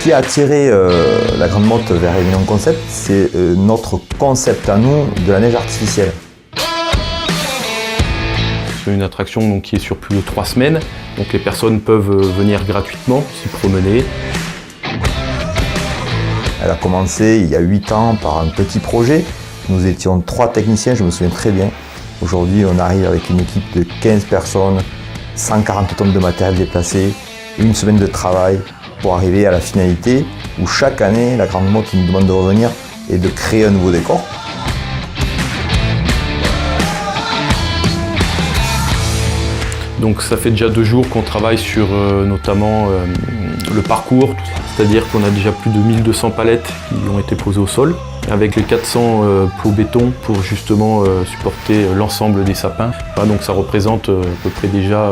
qui a attiré la Grande Motte vers Réunion Concept, c'est notre concept à nous de la neige artificielle. C'est une attraction donc, qui est sur plus de 3 semaines, donc les personnes peuvent venir gratuitement s'y promener. Elle a commencé il y a 8 ans par un petit projet. Nous étions 3 techniciens, je me souviens très bien. Aujourd'hui, on arrive avec une équipe de 15 personnes, 140 tonnes de matériel déplacé, une semaine de travail pour arriver à la finalité où chaque année, la Grande Motte nous demande de revenir et de créer un nouveau décor. Donc ça fait déjà 2 jours qu'on travaille sur notamment le parcours, c'est-à-dire qu'on a déjà plus de 1200 palettes qui ont été posées au sol, avec les 400 plots béton pour justement supporter l'ensemble des sapins. Voilà, donc ça représente à peu près déjà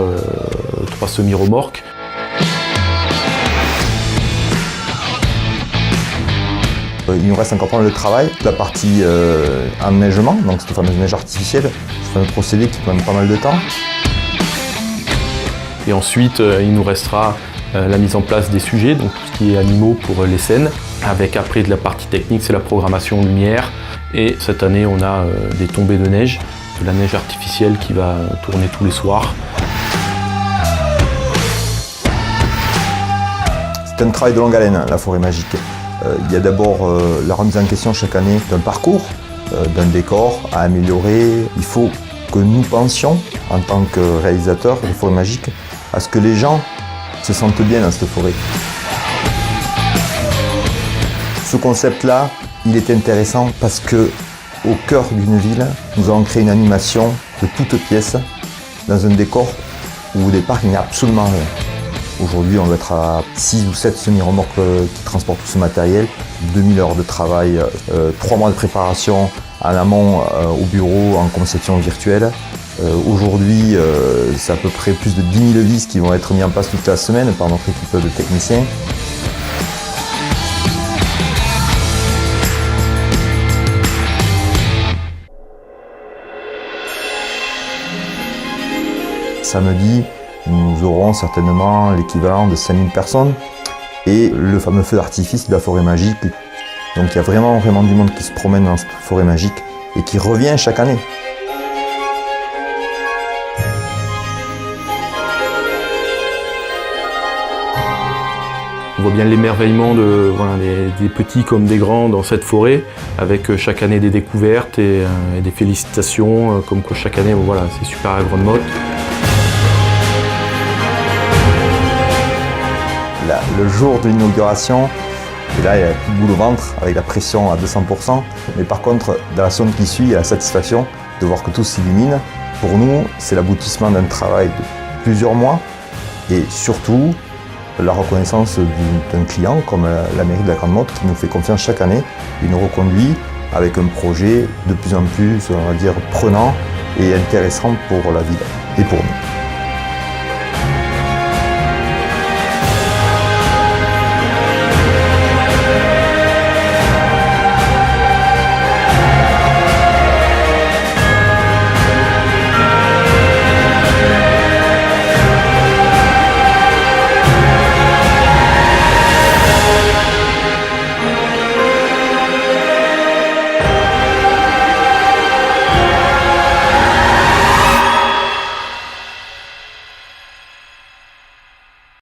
3 semi-remorques. Il nous reste encore pas mal de travail, la partie enneigement, donc cette fameuse neige artificielle, ce fameux procédé qui prend pas mal de temps. Et ensuite, il nous restera la mise en place des sujets, donc tout ce qui est animaux pour les scènes, avec après de la partie technique, c'est la programmation lumière. Et cette année, on a des tombées de neige, de la neige artificielle qui va tourner tous les soirs. C'est un travail de longue haleine, la forêt magique. Il y a d'abord la remise en question chaque année d'un parcours, d'un décor à améliorer. Il faut que nous pensions, en tant que réalisateurs de forêt magique, à ce que les gens se sentent bien dans cette forêt. Ce concept-là, il est intéressant parce que, au cœur d'une ville, nous avons créé une animation de toutes pièces dans un décor où au départ il n'y a absolument rien. Aujourd'hui, on va être à 6 ou 7 semi-remorques qui transportent tout ce matériel, 2000 heures de travail, 3 mois de préparation en amont au bureau en conception virtuelle. Aujourd'hui, c'est à peu près plus de 10 000 vis qui vont être mis en place toute la semaine par notre équipe de techniciens. Samedi, nous aurons certainement l'équivalent de 5000 personnes et le fameux feu d'artifice de la forêt magique. Donc il y a vraiment du monde qui se promène dans cette forêt magique et qui revient chaque année. On voit bien l'émerveillement des petits comme des grands dans cette forêt, avec chaque année des découvertes et des félicitations, comme quoi chaque année, voilà, c'est super à la Grande Motte. Le jour de l'inauguration, et là il y a tout le boule au ventre avec la pression à 200%, mais par contre dans la zone qui suit, il y a la satisfaction de voir que tout s'illumine. Pour nous, c'est l'aboutissement d'un travail de plusieurs mois et surtout la reconnaissance d'un client comme la mairie de la Grande Motte qui nous fait confiance chaque année et nous reconduit avec un projet de plus en plus, on va dire, prenant et intéressant pour la ville et pour nous.